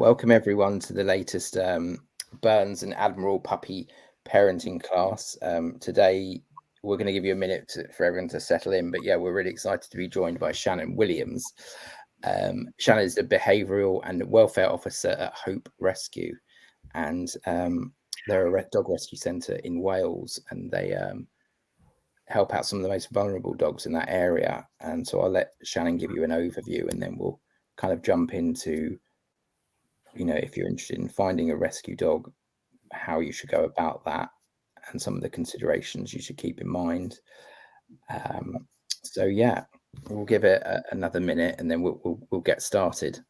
Welcome everyone to the latest Burns and Admiral puppy parenting class. Today we're going to give you a minute for everyone to settle in, but yeah, we're really excited to be joined by Shannon Williams. Shannon is the Behavioural and Welfare Officer at Hope Rescue, and they're a dog rescue centre in Wales, and they help out some of the most vulnerable dogs in that area. And so I'll let Shannon give you an overview, and then we'll kind of jump into, if you're interested in finding a rescue dog, how you should go about that, and some of the considerations you should keep in mind. So yeah, we'll give it another minute, and then we'll get started.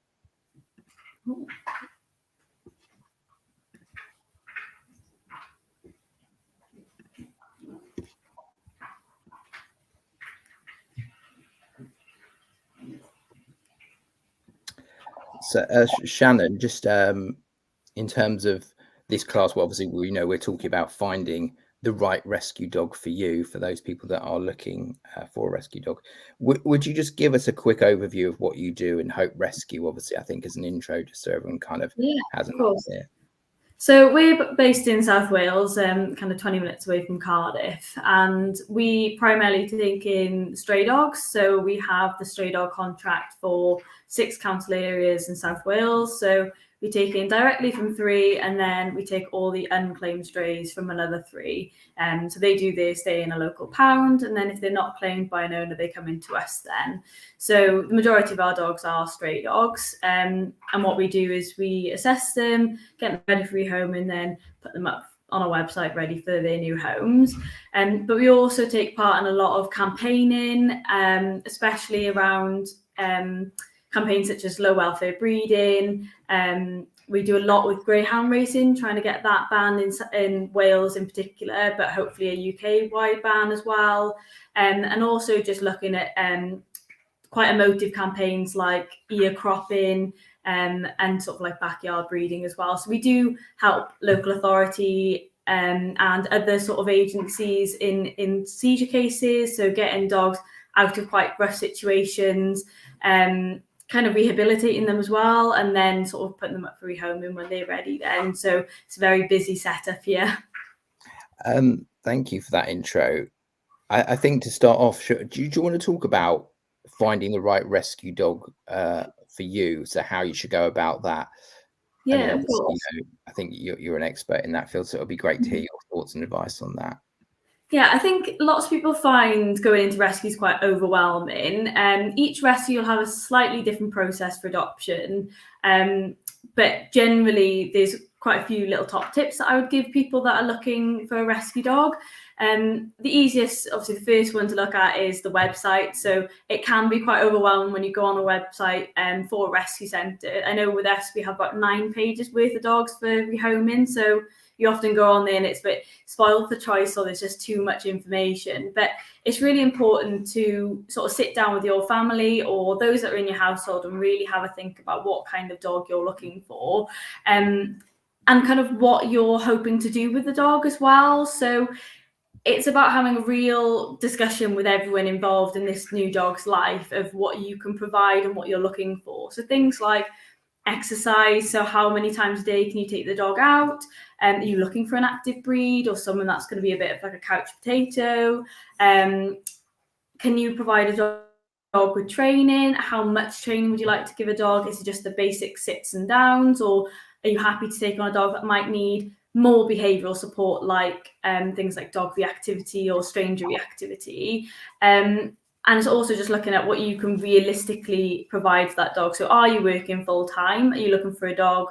So Shannon, just in terms of this class, well, obviously we're talking about finding the right rescue dog for you, for those people that are looking for a rescue dog. Would you just give us a quick overview of what you do in Hope Rescue? Obviously, I think as an intro, just so everyone kind of has an idea. So we're based in South Wales, kind of 20 minutes away from Cardiff, and we primarily take in stray dogs. So we have the stray dog contract for 6 council areas in South Wales. So we take in directly from 3, and then we take all the unclaimed strays from another 3. So they do their stay in a local pound, and then if they're not claimed by an owner, they come into us then. So the majority of our dogs are stray dogs, and what we do is we assess them, get them ready for rehome, and then put them up on our website ready for their new homes. But we also take part in a lot of campaigning, especially around campaigns such as low welfare breeding. We do a lot with greyhound racing, trying to get that banned in Wales in particular, but hopefully a UK-wide ban as well. And also just looking at quite emotive campaigns like ear cropping and sort of like backyard breeding as well. So we do help local authority and other sort of agencies in seizure cases, so getting dogs out of quite rough situations, kind of rehabilitating them as well, and then sort of putting them up for rehoming when they're ready then. So it's a very busy setup here. Thank you for that intro. I think to start off, do you want to talk about finding the right rescue dog for you? So how you should go about that? Yeah, of course. I think you're an expert in that field, so it'll be great to hear your thoughts and advice on that. Yeah, I think lots of people find going into rescues quite overwhelming. Each rescue will have a slightly different process for adoption, but generally there's quite a few little top tips that I would give people that are looking for a rescue dog. The easiest, obviously the first one to look at is the website. So it can be quite overwhelming when you go on a website for a rescue centre. I know with us we have about 9 pages worth of dogs for rehoming, so you often go on there and it's a bit spoiled for choice, or there's just too much information. But it's really important to sort of sit down with your family or those that are in your household and really have a think about what kind of dog you're looking for, and kind of what you're hoping to do with the dog as well. So it's about having a real discussion with everyone involved in this new dog's life of what you can provide and what you're looking for. So things like exercise, so how many times a day can you take the dog out? Are you looking for an active breed or someone that's going to be a bit of like a couch potato? Can you provide a dog with training? How much training would you like to give a dog? Is it just the basic sits and downs, or are you happy to take on a dog that might need more behavioural support, like things like dog reactivity or stranger reactivity? And it's also just looking at what you can realistically provide for that dog. So are you working full time? Are you looking for a dog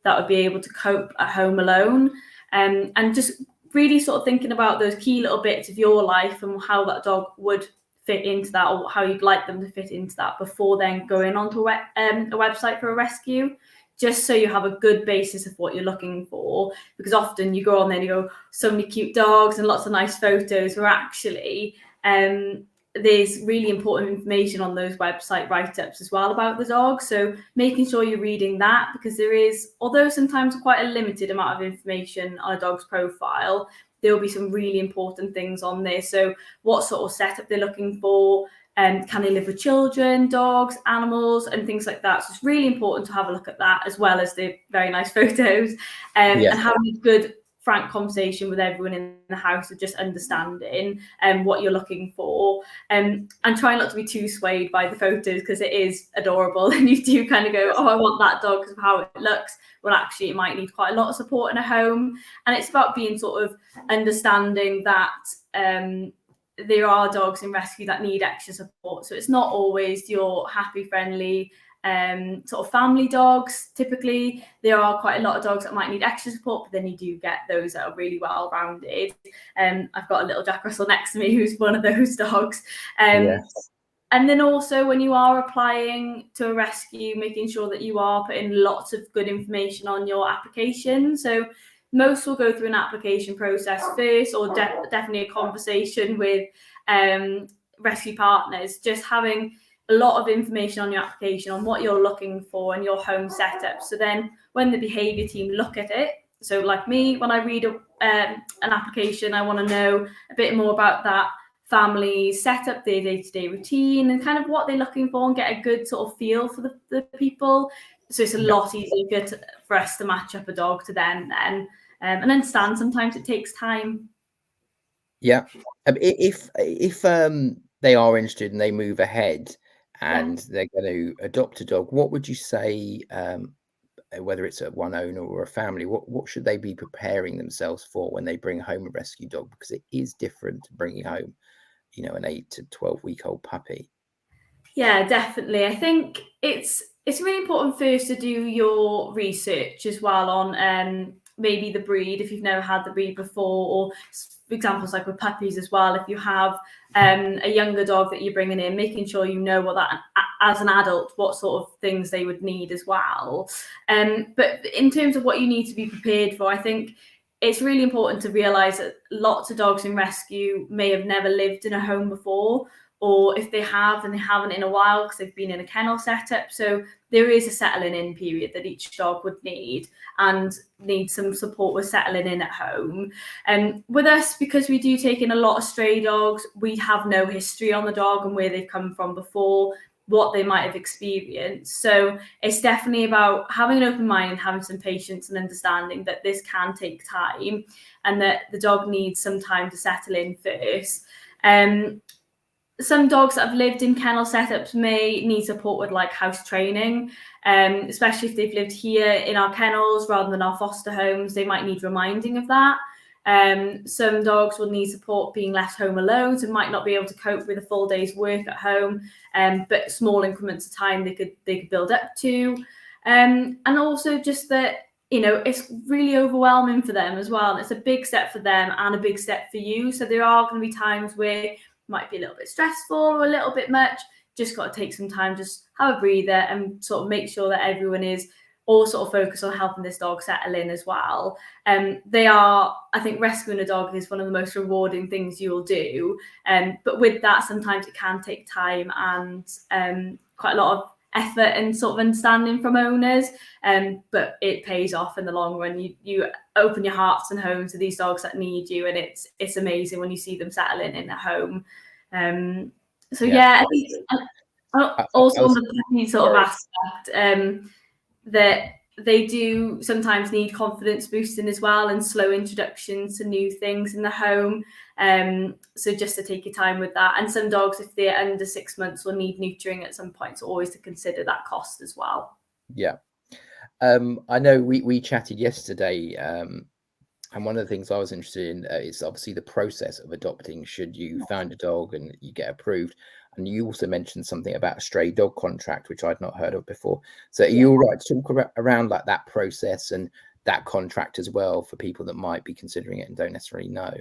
that would be able to cope at home alone? And just really sort of thinking about those key little bits of your life and how that dog would fit into that, or how you'd like them to fit into that, before then going onto a website for a rescue, just so you have a good basis of what you're looking for. Because often you go on there and you go, so many cute dogs and lots of nice photos, where actually there's really important information on those website write-ups as well about the dog. So making sure you're reading that, because there is, although sometimes quite a limited amount of information on a dog's profile, there will be some really important things on there. So what sort of setup they're looking for, can they live with children, dogs, animals, and things like that. So it's really important to have a look at that, as well as the very nice photos, and having a good, frank conversation with everyone in the house of just understanding what you're looking for, and trying not to be too swayed by the photos, because it is adorable and you do kind of go, oh, I want that dog because of how it looks. Well, actually, it might need quite a lot of support in a home. And it's about being sort of understanding that there are dogs in rescue that need extra support. So it's not always your happy, friendly sort of family dogs. Typically, there are quite a lot of dogs that might need extra support, but then you do get those that are really well rounded. I've got a little Jack Russell next to me who's one of those dogs. And then also, when you are applying to a rescue, making sure that you are putting lots of good information on your application. So most will go through an application process first, or definitely a conversation with rescue partners, just having a lot of information on your application, on what you're looking for and your home setup. So then when the behaviour team look at it, so like me, when I read an application, I want to know a bit more about that family setup, their day-to-day routine, and kind of what they're looking for, and get a good sort of feel for the people. So it's a lot easier for us to match up a dog to them then. And understand sometimes it takes time. Yeah. If they are interested and they move ahead and they're going to adopt a dog, what would you say, whether it's a one owner or a family, what should they be preparing themselves for when they bring home a rescue dog? Because it is different to bringing home, an 8 to 12-week-old puppy. Yeah, definitely. I think it's really important first to do your research as well on maybe the breed, if you've never had the breed before, or examples like with puppies as well. If you have a younger dog that you're bringing in, making sure you know what that, as an adult, what sort of things they would need as well. But in terms of what you need to be prepared for, I think it's really important to realise that lots of dogs in rescue may have never lived in a home before, or if they have, and they haven't in a while because they've been in a kennel setup. So there is a settling in period that each dog would need, and need some support with settling in at home. And with us, because we do take in a lot of stray dogs, we have no history on the dog and where they've come from before, what they might have experienced. So it's definitely about having an open mind and having some patience and understanding that this can take time, and that the dog needs some time to settle in first. Some dogs that have lived in kennel setups may need support with like house training, especially if they've lived here in our kennels rather than our foster homes. They might need reminding of that. Some dogs will need support being left home alone, so might not be able to cope with a full day's work at home, but small increments of time they could build up to. And also just that, it's really overwhelming for them as well. It's a big step for them and a big step for you. So there are going to be times where might be a little bit stressful or a little bit much. Just got to take some time, just have a breather, and sort of make sure that everyone is all sort of focused on helping this dog settle in as well. I think rescuing a dog is one of the most rewarding things you'll do. But with that, sometimes it can take time and quite a lot of effort and sort of understanding from owners. But it pays off in the long run. You open your hearts and homes to these dogs that need you, and it's amazing when you see them settling in at home. I think also on the puppy sort of aspect, that they do sometimes need confidence boosting as well, and slow introductions to new things in the home. So just to take your time with that. And some dogs, if they're under 6 months, will need neutering at some point, so always to consider that cost as well. Yeah. I know we chatted yesterday, and one of the things I was interested in is obviously the process of adopting should you find a dog and you get approved. And you also mentioned something about a stray dog contract, which I'd not heard of before. So are you all right to talk around like that process and that contract as well for people that might be considering it and don't necessarily know?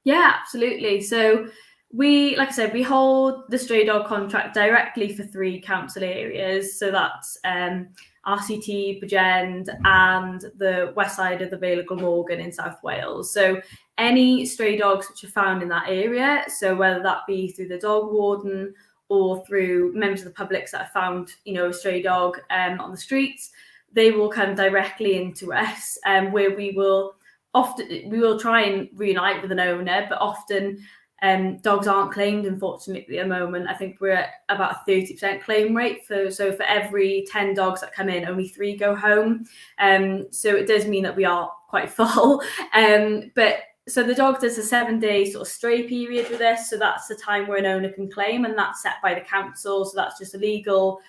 Yeah, absolutely. So like I said, we hold the stray dog contract directly for 3 council areas. So that's RCT, Bridgend, and the west side of the Vale of Glamorgan in South Wales. So any stray dogs which are found in that area, so whether that be through the dog warden or through members of the public that have found, a stray dog on the streets, they will come directly into us, where we will often we will try and reunite with an owner, but often dogs aren't claimed, unfortunately, at the moment. I think we're at about a 30% claim rate. So for every 10 dogs that come in, only 3 go home. So it does mean that we are quite full. But so the dog does a 7-day sort of stray period with us. So that's the time where an owner can claim, and that's set by the council. So that's just a legal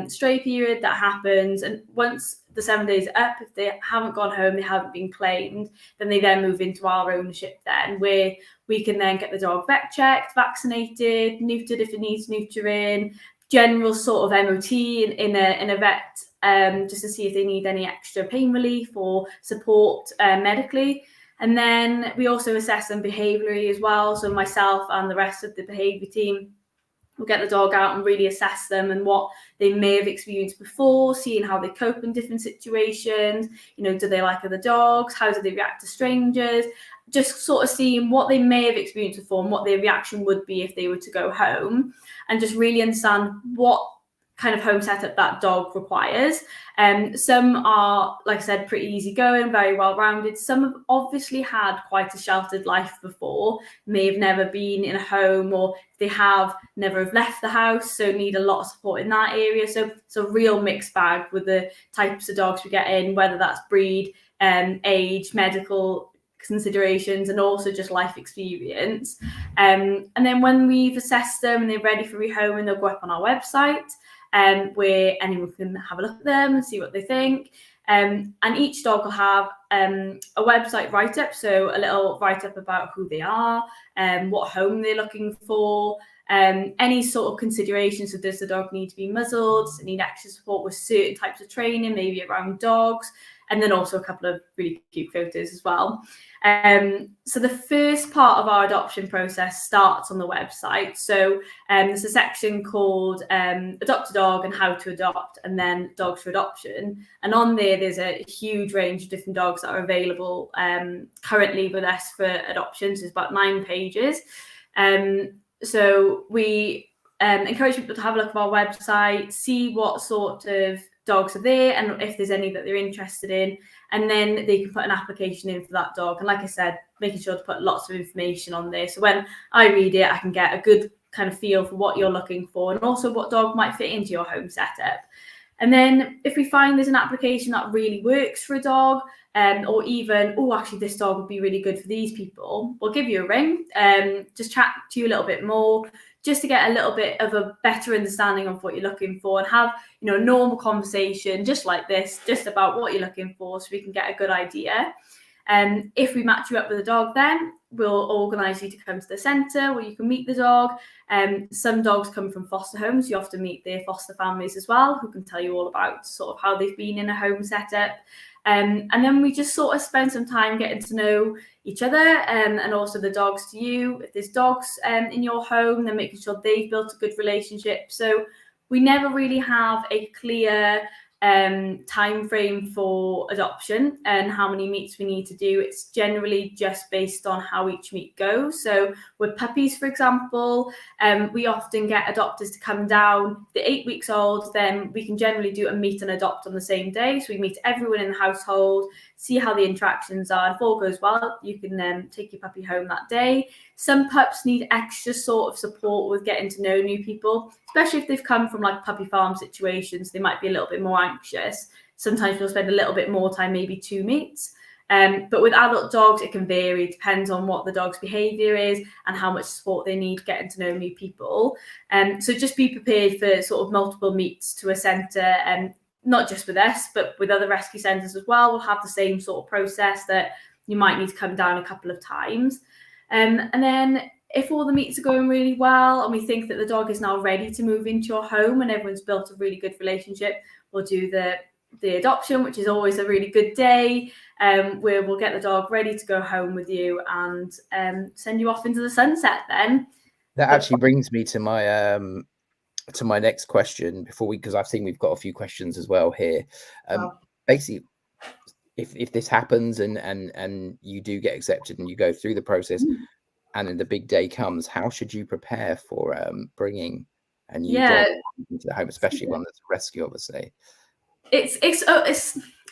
stray period that happens. And once the 7 days are up, if they haven't gone home, they haven't been claimed, then they then move into our ownership then, where we can then get the dog vet checked, vaccinated, neutered if it needs neutering, general sort of MOT in a vet, just to see if they need any extra pain relief or support medically. And then we also assess them behaviourally as well. So myself and the rest of the behaviour team will get the dog out and really assess them and what they may have experienced before, seeing how they cope in different situations. You know, do they like other dogs? How do they react to strangers? Just sort of seeing what they may have experienced before and what their reaction would be if they were to go home, and just really understand what kind of home setup that dog requires. Some are, like I said, pretty easygoing, very well-rounded. Some have obviously had quite a sheltered life before, may have never been in a home, or if they have, never have left the house, so need a lot of support in that area. So it's a real mixed bag with the types of dogs we get in, whether that's breed, age, medical considerations, and also just life experience. And then when we've assessed them and they're ready for rehoming, they'll go up on our website, where anyone can have a look at them and see what they think. And each dog will have a website write-up, so a little write-up about who they are, what home they're looking for, any sort of considerations. So does the dog need to be muzzled? Does it need extra support with certain types of training, maybe around dogs? And then also a couple of really cute photos as well. So the first part of our adoption process starts on the website. So there's a section called Adopt a Dog and How to Adopt, and then Dogs for Adoption. And on there's a huge range of different dogs that are available currently with us for adoptions. There's about 9 pages. So we encourage people to have a look at our website, see what sort of dogs are there and if there's any that they're interested in, and then they can put an application in for that dog. And like I said, making sure to put lots of information on there, so when I read it I can get a good kind of feel for what you're looking for and also what dog might fit into your home setup. And then if we find there's an application that really works for a dog, or even, oh, actually this dog would be really good for these people, we'll give you a ring, just chat to you a little bit more, just to get a little bit of a better understanding of what you're looking for, and have, you know, a normal conversation just like this, just about what you're looking for, so we can get a good idea. And if we match you up with a dog, then we'll organise you to come to the centre where you can meet the dog. Some dogs come from foster homes. You often meet their foster families as well, who can tell you all about sort of how they've been in a home setup. And then we just sort of spend some time getting to know each other, and also the dogs to you. If there's dogs in your home, then making sure they've built a good relationship. So we never really have a clear time frame for adoption and how many meets we need to do. It's generally just based on how each meet goes. So with puppies, for example, we often get adopters to come down. If they're 8 weeks old, then we can generally do a meet and adopt on the same day. So we meet everyone in the household, see how the interactions are. If all goes well, you can take your puppy home that day. Some pups need extra sort of support with getting to know new people, especially if they've come from like puppy farm situations. They might be a little bit more anxious. Sometimes we'll spend a little bit more time, maybe 2 meets. But with adult dogs, it can vary. It depends on what the dog's behaviour is and how much support they need getting to know new people. So just be prepared for sort of multiple meets to a centre, and not just with us, but with other rescue centres as well. We'll have the same sort of process that you might need to come down a couple of times. And then if all the meets are going really well and we think that the dog is now ready to move into your home and everyone's built a really good relationship, we'll do the adoption, which is always a really good day, where we'll get the dog ready to go home with you and send you off into the sunset then. That actually brings me to my next question because I've seen we've got a few questions as well here. Basically, if this happens and you do get accepted and you go through the process and then the big day comes, how should you prepare for bringing a new dog into the home, especially one that's a rescue, obviously? It's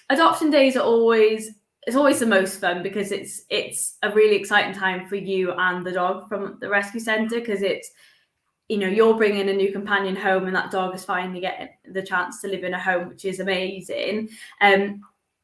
adoption days are always it's always the most fun because it's a really exciting time for you and the dog from the rescue centre, because it's, you know, you're bringing a new companion home and that dog is finally getting the chance to live in a home, which is amazing.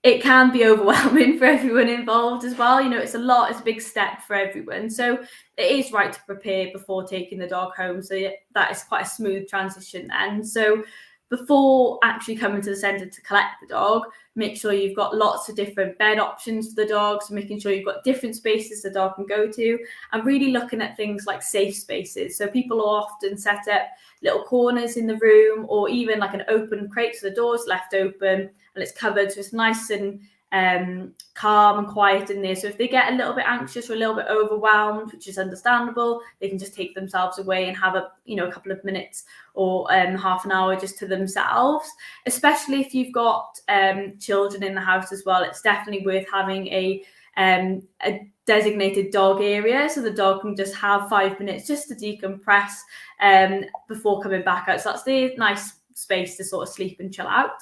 It can be overwhelming for everyone involved as well. You know, it's a big step for everyone. So it is right to prepare before taking the dog home. So that is quite a smooth transition then. So before actually coming to the centre to collect the dog, make sure you've got lots of different bed options for the dog. So making sure you've got different spaces the dog can go to, and really looking at things like safe spaces. So people will often set up little corners in the room, or even like an open crate, so the door's left open and it's covered, so it's nice and calm and quiet in there. So if they get a little bit anxious or a little bit overwhelmed, which is understandable, they can just take themselves away and have a couple of minutes or half an hour just to themselves. Especially if you've got children in the house as well, it's definitely worth having a designated dog area, so the dog can just have 5 minutes just to decompress before coming back out. So that's the nice space to sort of sleep and chill out.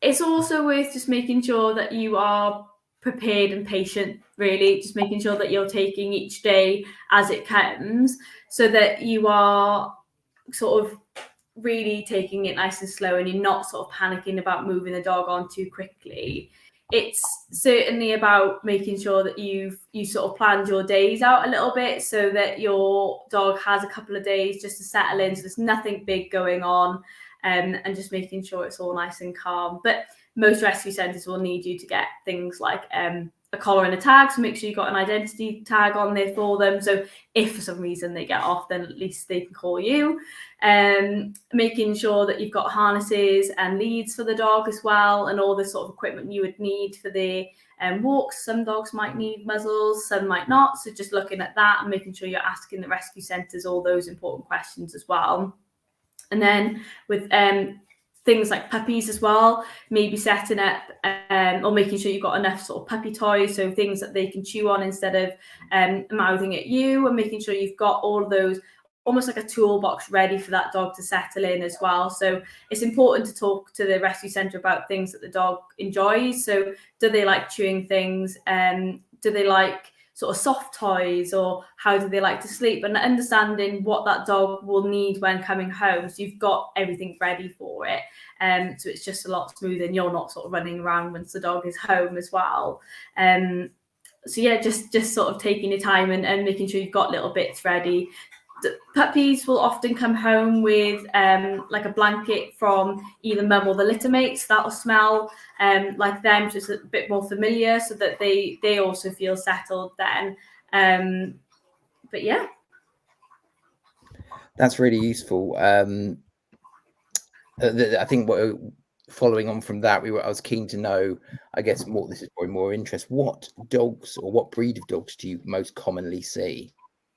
It's also worth just making sure that you are prepared and patient, really, just making sure that you're taking each day as it comes, so that you are sort of really taking it nice and slow and you're not sort of panicking about moving the dog on too quickly. It's certainly about making sure that you sort of planned your days out a little bit, so that your dog has a couple of days just to settle in, so there's nothing big going on, and just making sure it's all nice and calm. But most rescue centres will need you to get things like a collar and a tag, so make sure you've got an identity tag on there for them, so if for some reason they get off, then at least they can call you. Making sure that you've got harnesses and leads for the dog as well, and all the sort of equipment you would need for the walks. Some dogs might need muzzles, some might not, so just looking at that and making sure you're asking the rescue centres all those important questions as well. And then with things like puppies as well, maybe setting up or making sure you've got enough sort of puppy toys, so things that they can chew on instead of mouthing at you, and making sure you've got all of those, almost like a toolbox ready for that dog to settle in as well. So it's important to talk to the rescue centre about things that the dog enjoys. So do they like chewing things? Do they like sort of soft toys, or how do they like to sleep? And understanding what that dog will need when coming home, so you've got everything ready for it. So it's just a lot smoother, and you're not sort of running around once the dog is home as well. So yeah, just sort of taking your time and making sure you've got little bits ready. The puppies will often come home with like a blanket from either mum or the litter mates that'll smell like them, just a bit more familiar, so that they also feel settled then. But yeah, that's really useful. I think following on from that, I was keen to know, I guess this is probably more interest, what dogs or what breed of dogs do you most commonly see?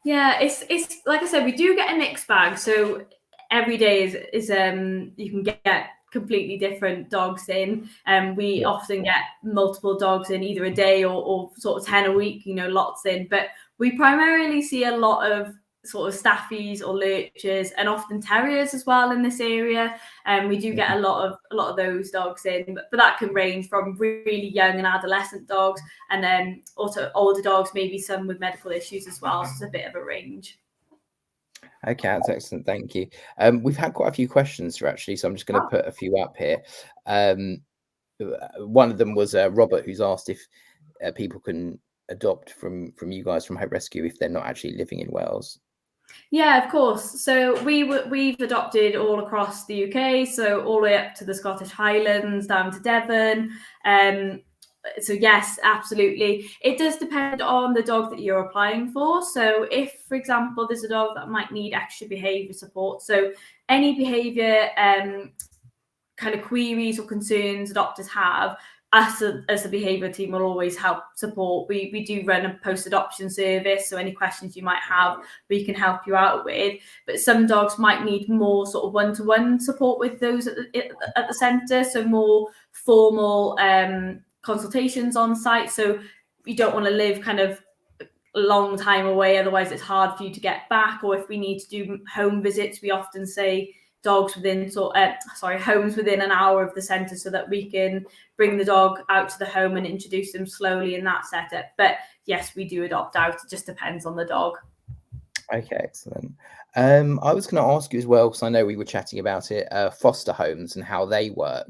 Yeah, it's like I said, we do get a mixed bag. So every day is you can get completely different dogs in, and we often get multiple dogs in either a day or sort of 10 a week, lots in. But we primarily see a lot of sort of staffies or lurchers, and often terriers as well in this area. And we do get a lot of those dogs in, but that can range from really young and adolescent dogs, and then also older dogs, maybe some with medical issues as well. So it's a bit of a range. Okay, that's excellent. Thank you. We've had quite a few questions through, actually, so I'm just going to put a few up here. One of them was Robert, who's asked if people can adopt from you guys from Hope Rescue if they're not actually living in Wales. Yeah, of course. So we've adopted all across the UK, so all the way up to the Scottish Highlands, down to Devon. So yes, absolutely. It does depend on the dog that you're applying for. So if, for example, there's a dog that might need extra behaviour support, so any behaviour kind of queries or concerns adopters have, us as the behaviour team will always help support. We do run a post-adoption service, so any questions you might have, we can help you out with. But some dogs might need more sort of one-to-one support with those at the centre, so more formal consultations on site. So you don't want to live kind of a long time away, otherwise it's hard for you to get back. Or if we need to do home visits, we often say homes within an hour of the centre, so that we can bring the dog out to the home and introduce them slowly in that setup. But yes, we do adopt out. It just depends on the dog. Okay, excellent. I was going to ask you as well, because I know we were chatting about it, foster homes and how they work.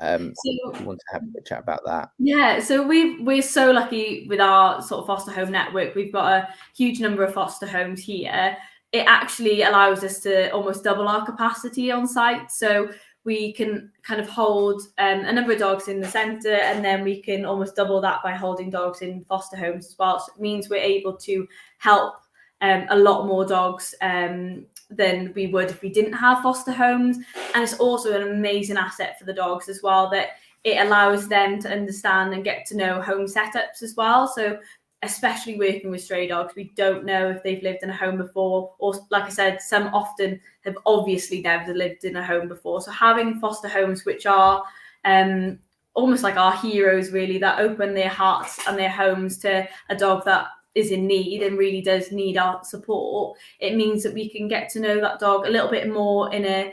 If you want to have a chat about that. Yeah, so we're so lucky with our sort of foster home network. We've got a huge number of foster homes here. It actually allows us to almost double our capacity on site. So we can kind of hold a number of dogs in the centre, and then we can almost double that by holding dogs in foster homes as well. So it means we're able to help a lot more dogs than we would if we didn't have foster homes. And it's also an amazing asset for the dogs as well, that it allows them to understand and get to know home setups as well. So especially working with stray dogs, we don't know if they've lived in a home before, or like I said, some often have obviously never lived in a home before. So having foster homes, which are almost like our heroes really, that open their hearts and their homes to a dog that is in need and really does need our support, it means that we can get to know that dog a little bit more in a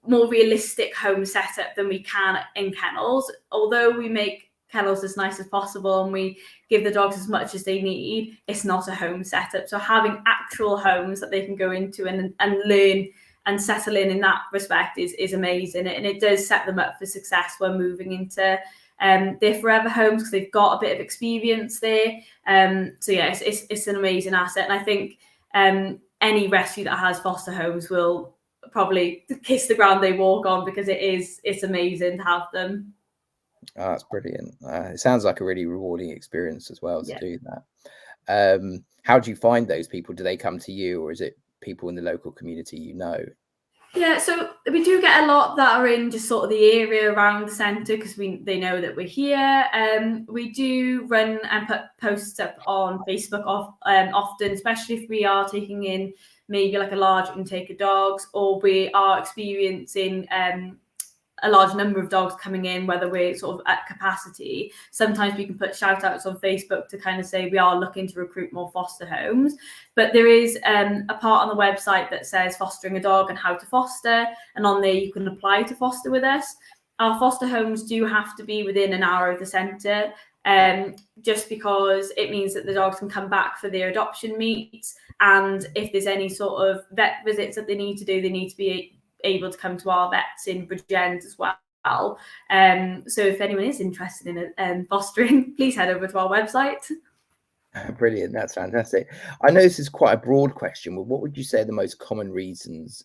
more realistic home setup than we can in kennels. Although we make kennels as nice as possible and we give the dogs as much as they need, it's not a home setup. So having actual homes that they can go into and learn and settle in that respect is amazing, and it does set them up for success when moving into their forever homes, because they've got a bit of experience there. So yeah, it's an amazing asset, and I think any rescue that has foster homes will probably kiss the ground they walk on, because it's amazing to have them. Oh, that's brilliant. It sounds like a really rewarding experience as well to do that. How do you find those people? Do they come to you, or is it people in the local community you know? Yeah, so we do get a lot that are in just sort of the area around the centre, because they know that we're here. We do run and put posts up on Facebook often, especially if we are taking in maybe like a large intake of dogs, or we are experiencing a large number of dogs coming in, whether we're sort of at capacity. Sometimes we can put shout outs on Facebook to kind of say we are looking to recruit more foster homes. But there is a part on the website that says fostering a dog and how to foster, and on there you can apply to foster with us. Our foster homes do have to be within an hour of the centre, just because it means that the dogs can come back for their adoption meets, and if there's any sort of vet visits that they need to do, they need to be able to come to our vets in Bridgend as well. So if anyone is interested in fostering, please head over to our website. Brilliant, that's fantastic. I know this is quite a broad question, but what would you say are the most common reasons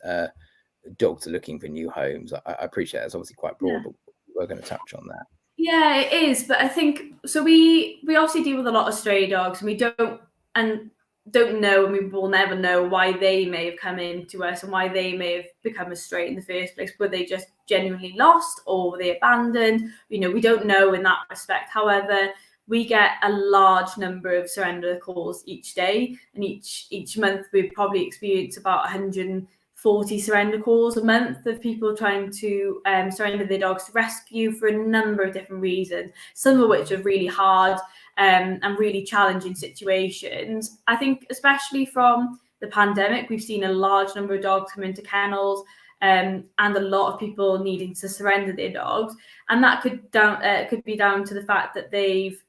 dogs are looking for new homes? I appreciate that's obviously quite broad, but we're going to touch on that. Yeah, it is, but I think so. We obviously deal with a lot of stray dogs, and we don't know, and we will never know why they may have come into us and why they may have become a stray in the first place. Were they just genuinely lost, or were they abandoned? We don't know in that respect. However, we get a large number of surrender calls each day, and each month we probably experience about 140 surrender calls a month of people trying to surrender their dogs to rescue for a number of different reasons, some of which are really hard and really challenging situations. I think especially from the pandemic, we've seen a large number of dogs come into kennels, and a lot of people needing to surrender their dogs, and that could be down to the fact that they've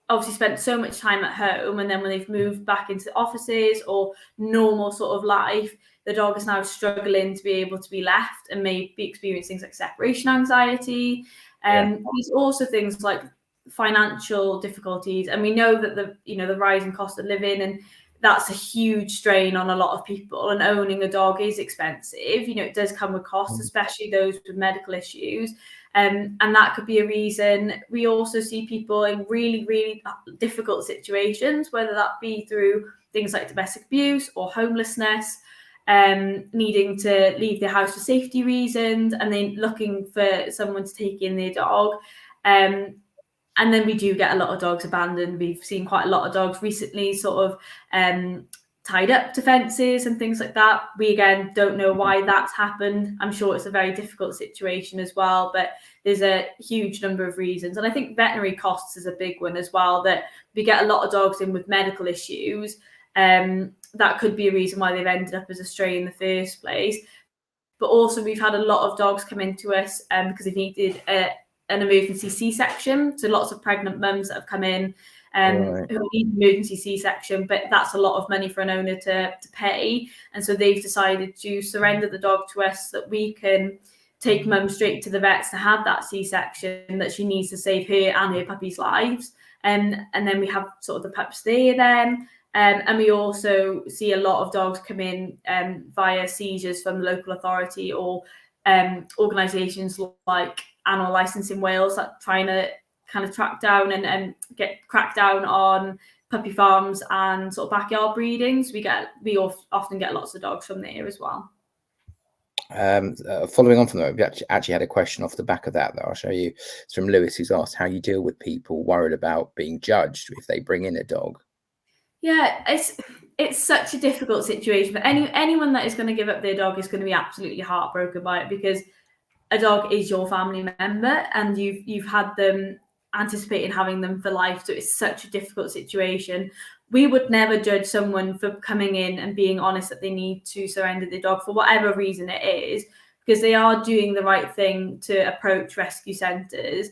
obviously spent so much time at home, and then when they've moved back into theoffices or normal sort of life, the dog is now struggling to be able to be left and may be experiencing things like separation anxiety. There's also things like financial difficulties, and we know that the rising cost of living, and that's a huge strain on a lot of people, and owning a dog is expensive. It does come with costs, especially those with medical issues, and that could be a reason. We also see people in really, really difficult situations, whether that be through things like domestic abuse or homelessness, needing to leave their house for safety reasons, and then looking for someone to take in their dog. And then we do get a lot of dogs abandoned. We've seen quite a lot of dogs recently sort of tied up to fences and things like that. We, again, don't know why that's happened. I'm sure it's a very difficult situation as well, but there's a huge number of reasons. And I think veterinary costs is a big one as well, that we get a lot of dogs in with medical issues. that could be a reason why they've ended up as a stray in the first place. But also we've had a lot of dogs come into us because they've needed an emergency C-section. So lots of pregnant mums that have come in who need emergency C-section, but that's a lot of money for an owner to pay. And so they've decided to surrender the dog to us so that we can take mum straight to the vets to have that C-section that she needs to save her and her puppy's lives. And then we have sort of the pups there then. And we also see a lot of dogs come in via seizures from the local authority or organisations like Animal Licence in Wales that trying to kind of track down and get crack down on puppy farms and sort of backyard breedings. We often get lots of dogs from there as well. Following on from that, we actually had a question off the back of that I'll show you. It's from Lewis, who's asked how you deal with people worried about being judged if they bring in a dog. Yeah, it's such a difficult situation. But anyone that is going to give up their dog is going to be absolutely heartbroken by it, because a dog is your family member and you've had them anticipating having them for life. So it's such a difficult situation. We would never judge someone for coming in and being honest that they need to surrender their dog for whatever reason it is, because they are doing the right thing to approach rescue centres.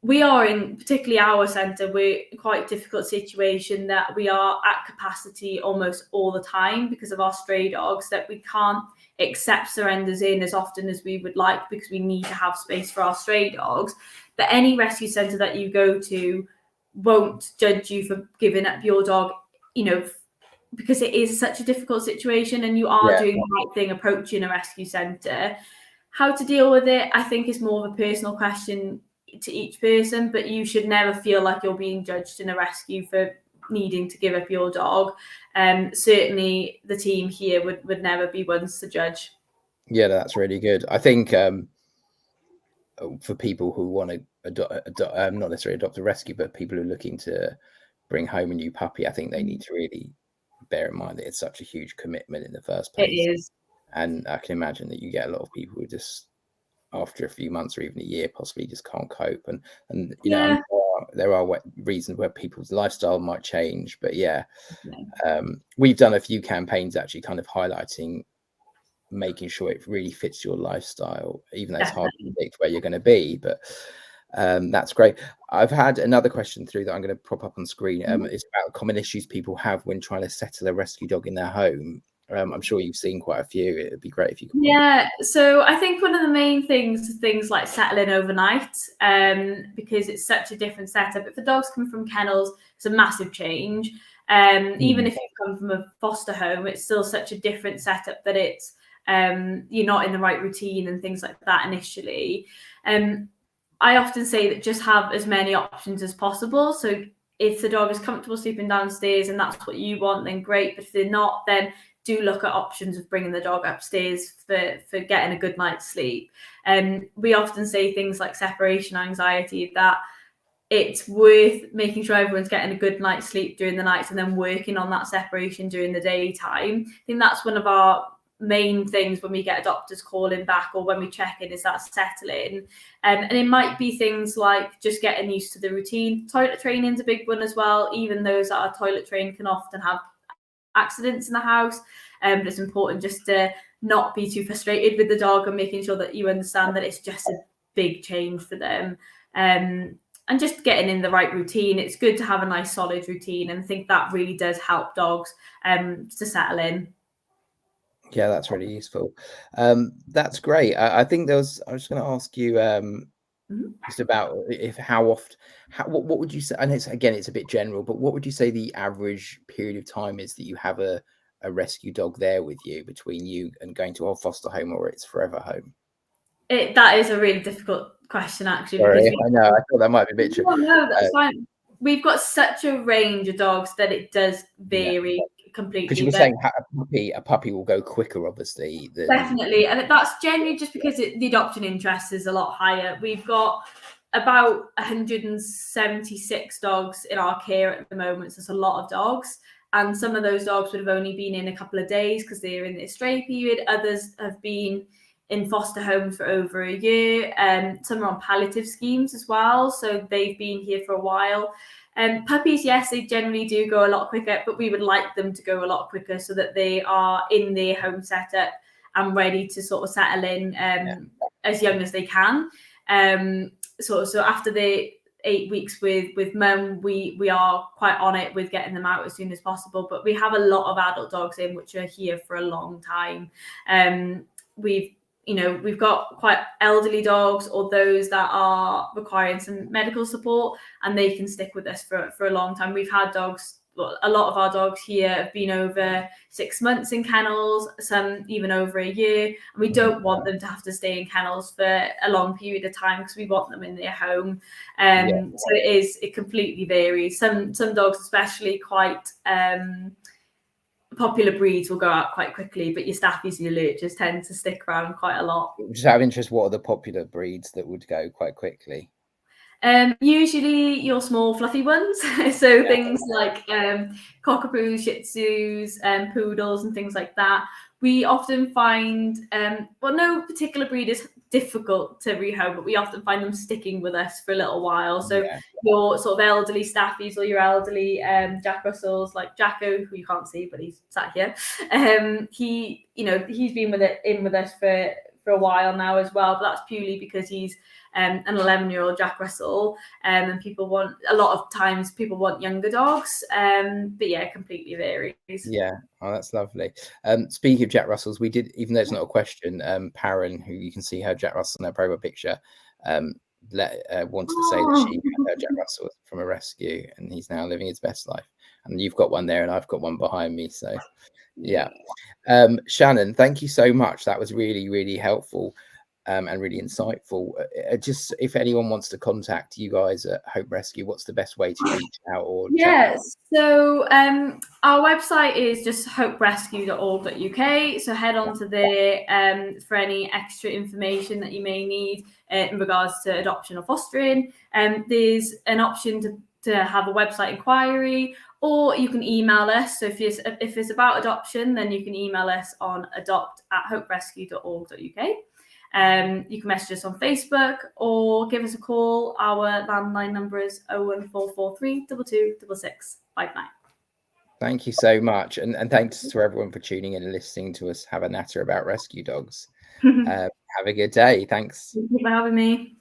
We are in, particularly our centre, we're in quite a difficult situation that we are at capacity almost all the time because of our stray dogs, that we can't accept surrenders in as often as we would like because we need to have space for our stray dogs. But any rescue centre that you go to won't judge you for giving up your dog, because it is such a difficult situation and you are doing the right thing approaching a rescue centre. How to deal with it, I think, is more of a personal question to each person, but you should never feel like you're being judged in a rescue for needing to give up your dog. Certainly the team here would never be ones to judge. Yeah, that's really good. I think for people who want to not necessarily adopt a rescue, but people who are looking to bring home a new puppy, I think they need to really bear in mind that it's such a huge commitment in the first place. It is. And I can imagine that you get a lot of people who just, after a few months or even a year, possibly just can't cope. And there are reasons where people's lifestyle might change. But we've done a few campaigns actually kind of highlighting making sure it really fits your lifestyle, even though it's hard to predict where you're going to be. But that's great. I've had another question through that I'm going to prop up on screen. It's about common issues people have when trying to settle a rescue dog in their home. I'm sure you've seen quite a few. It'd be great if you could. Yeah, so I think one of the main things is things like settling overnight, because it's such a different setup. If the dog's come from kennels, it's a massive change. Even if you come from a foster home, it's still such a different setup that it's you're not in the right routine and things like that initially. I often say that just have as many options as possible. So if the dog is comfortable sleeping downstairs and that's what you want, then great. But if they're not, then do look at options of bringing the dog upstairs for getting a good night's sleep. We often say things like separation anxiety, that it's worth making sure everyone's getting a good night's sleep during the nights and then working on that separation during the daytime. I think that's one of our main things when we get adopters calling back or when we check in, is that settling. And it might be things like just getting used to the routine. Toilet training's a big one as well. Even those that are toilet trained can often have accidents in the house, but it's important just to not be too frustrated with the dog and making sure that you understand that it's just a big change for them, and just getting in the right routine. It's good to have a nice solid routine, and I think that really does help dogs to settle in. Yeah, that's really useful. That's great. I think I was just going to ask you just about what would you say, and it's a bit general, but what would you say the average period of time is that you have a rescue dog there with you between you and going to a foster home or its forever home? That is a really difficult question, actually. Sorry, I know. I thought that might be a bit. No, that's fine. We've got such a range of dogs that it does vary completely. Because you were saying a puppy will go quicker, obviously. Definitely, and that's generally just because the adoption interest is a lot higher. We've got about 176 dogs in our care at the moment, so it's a lot of dogs. And some of those dogs would have only been in a couple of days because they're in their stray period. Others have been in foster homes for over a year. Some are on palliative schemes as well, so they've been here for a while. Puppies, yes, they generally do go a lot quicker, but we would like them to go a lot quicker so that they are in their home setup and ready to sort of settle in as young as they can. So after the 8 weeks with mum, we are quite on it with getting them out as soon as possible. But we have a lot of adult dogs in which are here for a long time. We've got quite elderly dogs or those that are requiring some medical support, and they can stick with us for a long time. We've had dogs, well, a lot of our dogs here have been over 6 months in kennels, some even over a year. And we don't want them to have to stay in kennels for a long period of time because we want them in their home. So it completely varies. Some dogs, especially quite popular breeds, will go out quite quickly, but your staffies and your lurchers tend to stick around quite a lot. Just out of interest, what are the popular breeds that would go quite quickly? Usually your small fluffy ones. So things like cockapoos, shih tzus, poodles and things like that. We often find, no particular breed is difficult to rehome, but we often find them sticking with us for a little while. So your sort of elderly staffies or your elderly Jack Russells, like Jacko, who you can't see, but he's sat here. He's been with us for a while now as well, but that's purely because he's an 11-year-old Jack Russell, and a lot of times people want younger dogs, but yeah, it completely varies. Yeah, oh, that's lovely. Speaking of Jack Russells, we did, even though it's not a question, Perrin, who you can see her Jack Russell in her profile picture, wanted to say that she had her Jack Russell from a rescue, and he's now living his best life. And you've got one there, and I've got one behind me. So, yeah. Shannon, thank you so much. That was really, really helpful. And really insightful. Just if anyone wants to contact you guys at Hope Rescue, what's the best way to reach out? Or so our website is just hoperescue.org.uk. So head on to there for any extra information that you may need in regards to adoption or fostering. There's an option to have a website inquiry, or you can email us. So if it's about adoption, then you can email us on adopt@hoperescue.org.uk. You can message us on Facebook or give us a call. Our landline number is 01443 226659. Thank you so much. And thanks to everyone for tuning in and listening to us have a natter about rescue dogs. Have a good day. Thanks. Thank you for having me.